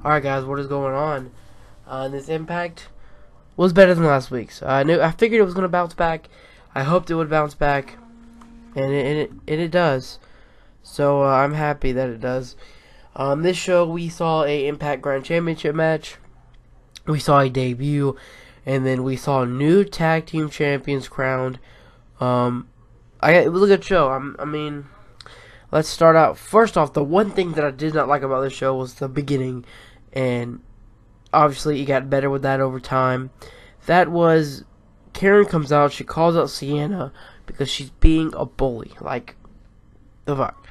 Alright guys, what is going on? This Impact was better than last week's. I figured it was going to bounce back. I hoped it would bounce back. And it does. So I'm happy that it does. This show we saw a Impact Grand Championship match. We saw a debut. And then we saw new tag team champions crowned. It was a good show. I mean, let's start out. First off, the one thing that I did not like about this show was the beginning. And obviously it got better with that over time. That was, Karen comes out, she calls out Sienna because she's being a bully. Like, the fuck.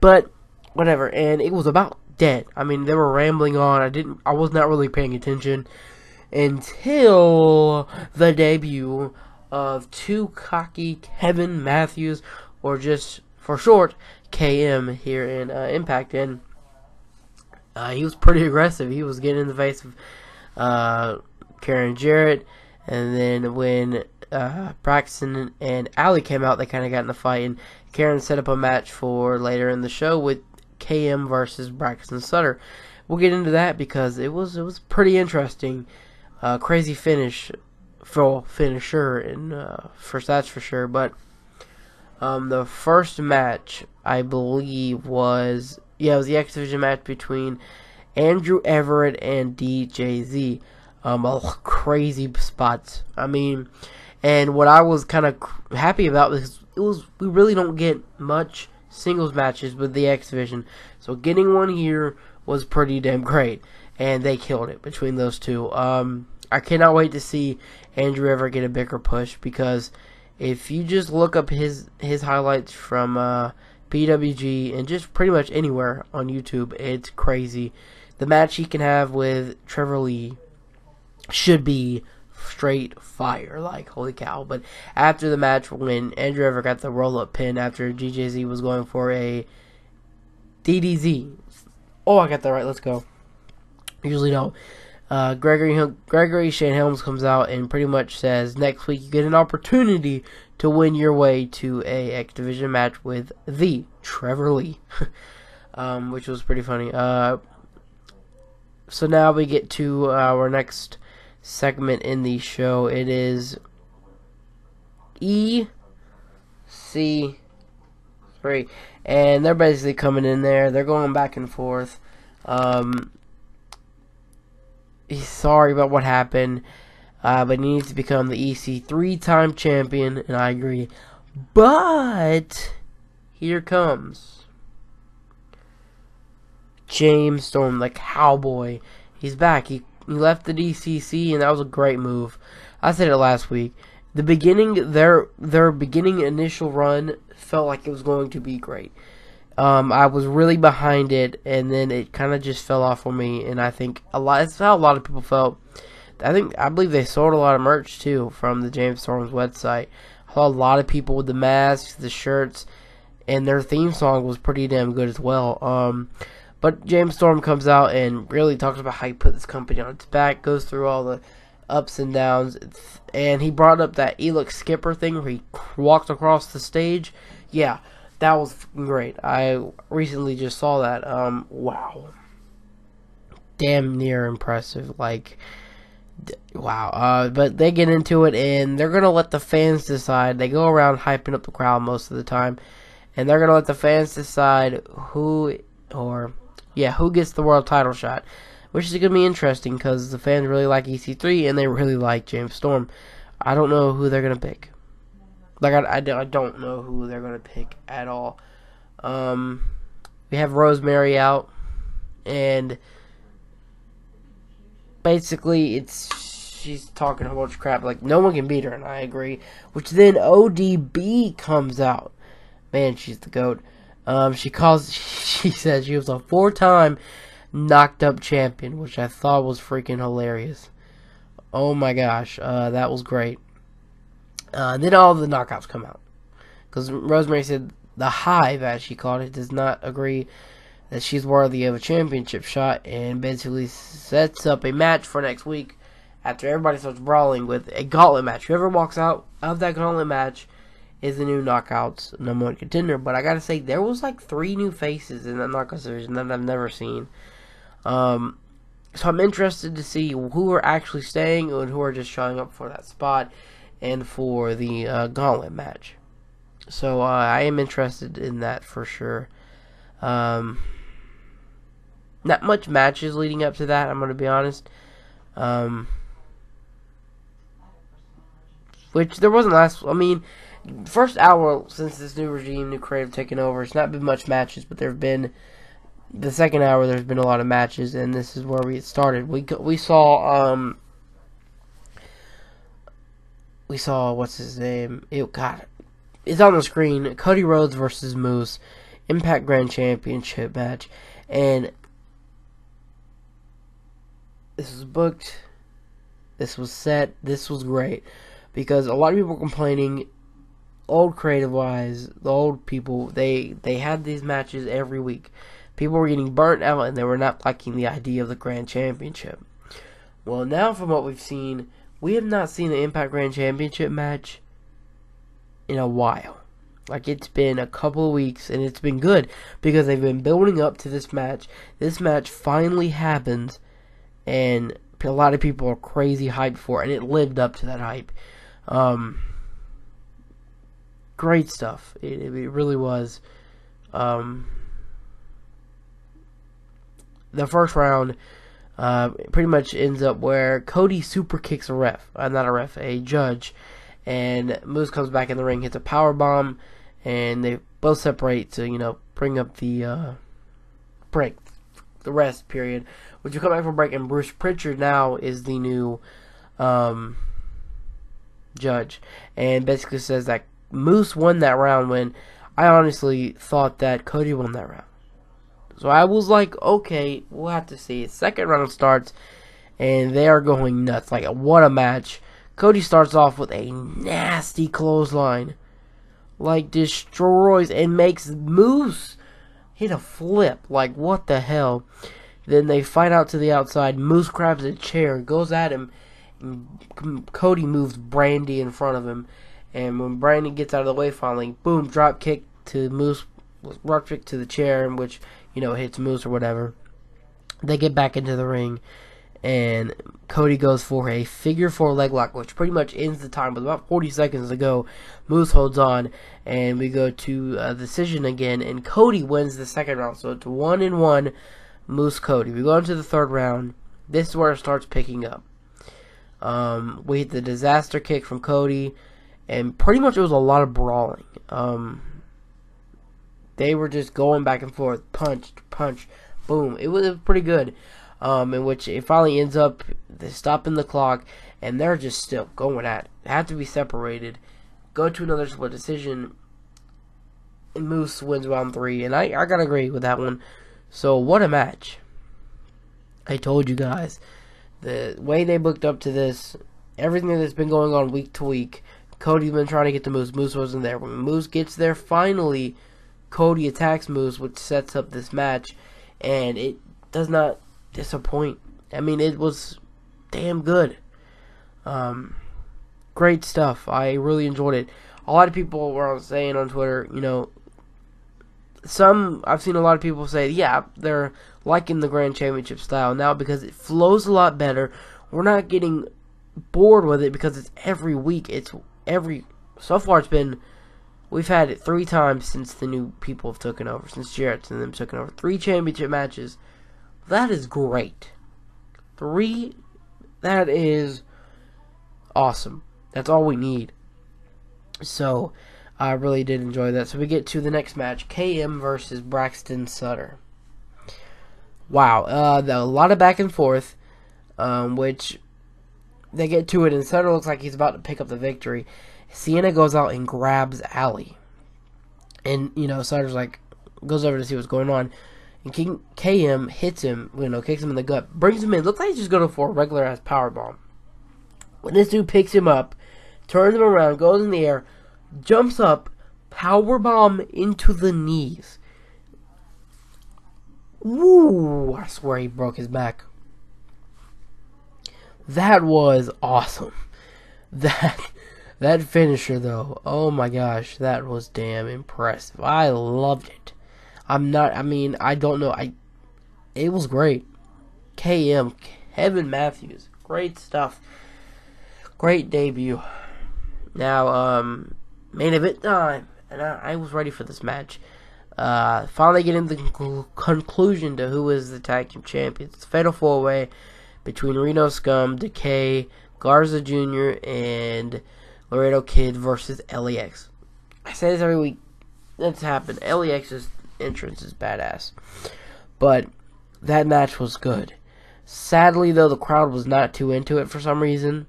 But, whatever, and it was about dead. I mean, they were rambling on. I was not really paying attention until the debut of Too Cocky Kevin Matthews, or just for short, KM here in Impact. And he was pretty aggressive. He was getting in the face of Karen Jarrett. And then when Braxton and Allie came out, they kind of got in a fight. And Karen set up a match for later in the show with KM versus Braxton Sutter. We'll get into that because it was pretty interesting. Crazy finisher, and first that's for sure. But the first match, I believe, was it was the X Division match between Andrew Everett and DJZ. Crazy spots. I mean, and what I was kind of happy about is we really don't get much singles matches with the X Division, so getting one here was pretty damn great, and they killed it between those two. I cannot wait to see Andrew Everett get a bigger push, because if you just look up his highlights from PWG and just pretty much anywhere on YouTube, it's crazy. The match he can have with Trevor Lee should be straight fire, like holy cow. But after the match, when Andrew Everett got the roll-up pin after DJZ was going for a DDZ, oh, I got that right, let's go. Usually don't. Gregory Shane Helms comes out and pretty much says next week you get an opportunity to win your way to a X Division match with the Trevor Lee, which was pretty funny. So now we get to our next segment in the show. It is EC3, and they're basically coming in there. They're going back and forth. He's sorry about what happened, but he needs to become the EC three-time champion, and I agree. But here comes James Storm, the cowboy. He's back. He left the DCC, and that was a great move. I said it last week. The beginning, their beginning initial run felt like it was going to be great. I was really behind it, and then it kind of just fell off on me, and I think that's how a lot of people felt. I believe they sold a lot of merch too from the James Storm's website. I saw a lot of people with the masks, the shirts, and their theme song was pretty damn good as well. But James Storm comes out and really talks about how he put this company on its back, goes through all the ups and downs, and he brought up that Elix Skipper thing where he walked across the stage. Yeah, that was great. I recently just saw that. Wow. Damn near impressive. Like, wow. But they get into it, and they're going to let the fans decide. They go around hyping up the crowd most of the time, and they're going to let the fans decide who gets the world title shot, which is going to be interesting because the fans really like EC3 and they really like James Storm. I don't know who they're going to pick. Like, I don't know who they're going to pick at all. We have Rosemary out, and basically she's talking a whole bunch of crap, like no one can beat her, and I agree. Which then ODB comes out. Man, she's the GOAT. She said she was a 4-time knocked up champion, which I thought was freaking hilarious. Oh my gosh, that was great. Then all the knockouts come out, because Rosemary said the Hive, as she called it, does not agree that she's worthy of a championship shot, and basically sets up a match for next week after everybody starts brawling with a gauntlet match. Whoever walks out of that gauntlet match is the new Knockouts #1 contender. But I gotta say, there was like 3 new faces in that Knockouts division that I've never seen. So I'm interested to see who are actually staying and who are just showing up for that spot and for the gauntlet match. So I am interested in that for sure. Not much matches leading up to that, I'm going to be honest. Which there wasn't last. I mean, first hour since this new regime, new creative taking over, it's not been much matches, but there have been. The second hour, there's been a lot of matches, and this is where we started. We saw what's his name? It's on the screen. Cody Rhodes versus Moose, Impact Grand Championship match, and this was booked. This was set. This was great because a lot of people were complaining. Old creative wise, the old people they had these matches every week. People were getting burnt out and they were not liking the idea of the Grand Championship. Well, now from what we've seen, we have not seen the Impact Grand Championship match in a while. Like, it's been a couple of weeks and it's been good because they've been building up to this match. This match finally happens and a lot of people are crazy hyped for it, and it lived up to that hype. Great stuff. It really was. The first round pretty much ends up where Cody super kicks a judge, and Moose comes back in the ring, hits a power bomb, and they both separate to bring up the break, the rest period. Which you come back from break, and Bruce Pritchard now is the new judge, and basically says that Moose won that round when I honestly thought that Cody won that round. So I was like, okay, we'll have to see. Second round starts, and they are going nuts. Like, what a match. Cody starts off with a nasty clothesline. Like, destroys and makes Moose hit a flip. Like, what the hell? Then they fight out to the outside. Moose grabs a chair and goes at him. And Cody moves Brandy in front of him. And when Brandy gets out of the way finally, boom, drop kick to Moose. Drop kick to the chair, in which hits Moose or whatever. They get back into the ring, and Cody goes for a figure 4 leg lock, which pretty much ends the time with about 40 seconds to go. Moose holds on, and we go to a decision again, and Cody wins the second round. So it's 1-1, Moose Cody. We go into the third round. This is where it starts picking up. We hit the disaster kick from Cody, and pretty much it was a lot of brawling. They were just going back and forth, punch, boom. It was pretty good. In which it finally ends up stopping the clock, and they're just still going at it. They have to be separated. Go to another split decision, and Moose wins round 3, and I gotta agree with that one. So what a match! I told you guys, the way they booked up to this, everything that's been going on week to week. Cody's been trying to get to Moose. Moose wasn't there. When Moose gets there, finally, Cody attacks Moose, which sets up this match, and it does not disappoint. I mean, it was damn good. Great stuff. I really enjoyed it. A lot of people were saying on Twitter, I've seen a lot of people say, yeah, they're liking the Grand Championship style now because it flows a lot better. We're not getting bored with it because it's every week. So far we've had it 3 times since the new people have taken over, since Jarrett's and them taken over. 3 championship matches. That is great. 3, that is awesome. That's all we need. So, I really did enjoy that. So we get to the next match, KM versus Braxton Sutter. Wow, a lot of back and forth, which they get to it, and Sutter looks like he's about to pick up the victory. Sienna goes out and grabs Allie. And, Sutter's like, goes over to see what's going on. And KM hits him, kicks him in the gut, brings him in. Looks like he's just going for a regular ass powerbomb. When this dude picks him up, turns him around, goes in the air, jumps up, powerbomb into the knees. Woo! I swear he broke his back. That was awesome. That finisher, though, oh my gosh, that was damn impressive. I loved it. I don't know, it was great. KM, Kevin Matthews. Great stuff. Great debut. Now, main event time. And I was ready for this match. Finally getting the conclusion to who is the tag team champions. It's a fatal 4-way between Reno Scum, Decay, Garza Jr., and Laredo Kid versus LAX. I say this every week. That's happened. LAX's entrance is badass. But that match was good. Sadly, though, the crowd was not too into it for some reason.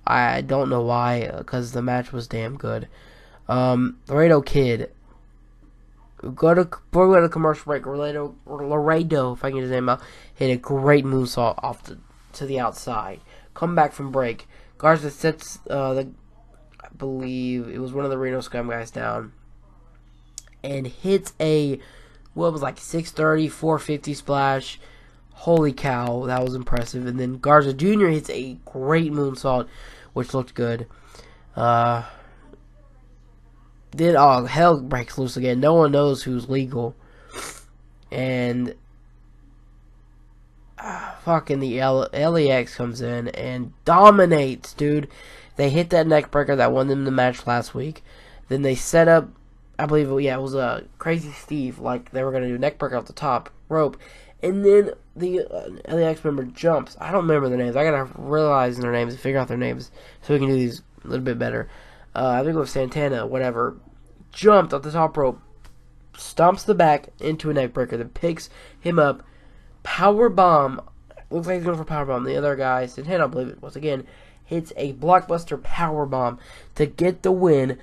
I don't know why, because the match was damn good. Laredo Kid. Before we go to commercial break, Laredo, if I can get his name out, hit a great moonsault to the outside. Come back from break. Garza sets I believe it was one of the Reno Scum guys down, and hits a 630, 450 splash. Holy cow, that was impressive. And then Garza Jr. hits a great moonsault, which looked good. Then hell breaks loose again. No one knows who's legal, and fucking the LAX comes in and dominates, dude. They hit that neck breaker that won them the match last week. Then they set up, I believe, it was a Crazy Steve, like they were gonna do neck breaker off the top rope, and then the LAX member jumps. I don't remember their names. I gotta realize their names and figure out their names so we can do these a little bit better. I think it was Santana, whatever. Jumped off the top rope, stomps the back into a neck breaker, then picks him up. Power bomb. Looks like he's going for power bomb. The other guy, Santana, I believe it was again, hits a blockbuster power bomb to get the win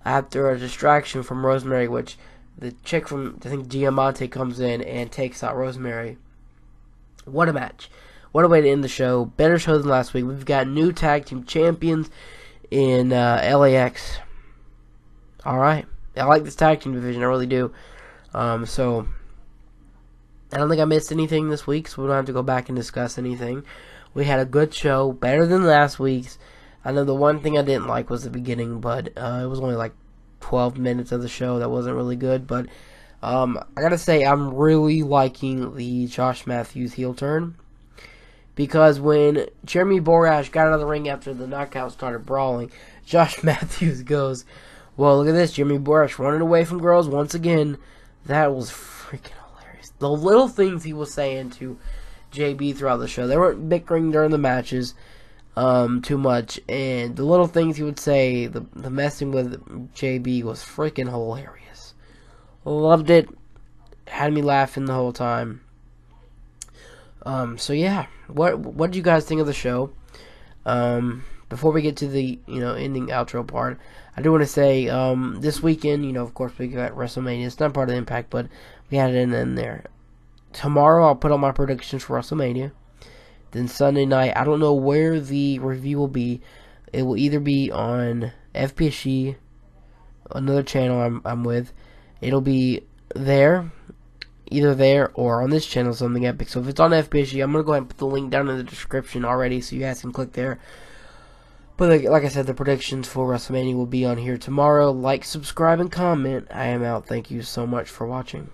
after a distraction from Rosemary, which the chick from, I think, Diamante comes in and takes out Rosemary. What a match. What a way to end the show. Better show than last week. We've got new tag team champions in LAX. Alright. I like this tag team division. I really do. So, I don't think I missed anything this week, so we don't have to go back and discuss anything. We had a good show. Better than last week's. I know the one thing I didn't like was the beginning, but it was only like 12 minutes of the show. That wasn't really good, but I gotta say, I'm really liking the Josh Matthews heel turn. Because when Jeremy Borash got out of the ring after the knockout started brawling, Josh Matthews goes, well, look at this, Jeremy Borash running away from girls once again. That was freaking hilarious. The little things he was saying to JB throughout the show. They weren't bickering during the matches too much. And the little things he would say, the messing with JB was freaking hilarious. Loved it. Had me laughing the whole time. So yeah, what did you guys think of the show? Before we get to the ending outro part, I do want to say this weekend, of course we got WrestleMania. It's not part of the Impact, but we had it in there. Tomorrow I'll put on my predictions for WrestleMania. Then Sunday night, I don't know where the review will be. It will either be on FPSG, another channel I'm with. It'll be there. Either there or on this channel, Something Epic. So if it's on FPSG, I'm going to go ahead and put the link down in the description already so you guys can click there. But like I said, the predictions for WrestleMania will be on here tomorrow. Like, subscribe, and comment. I am out. Thank you so much for watching.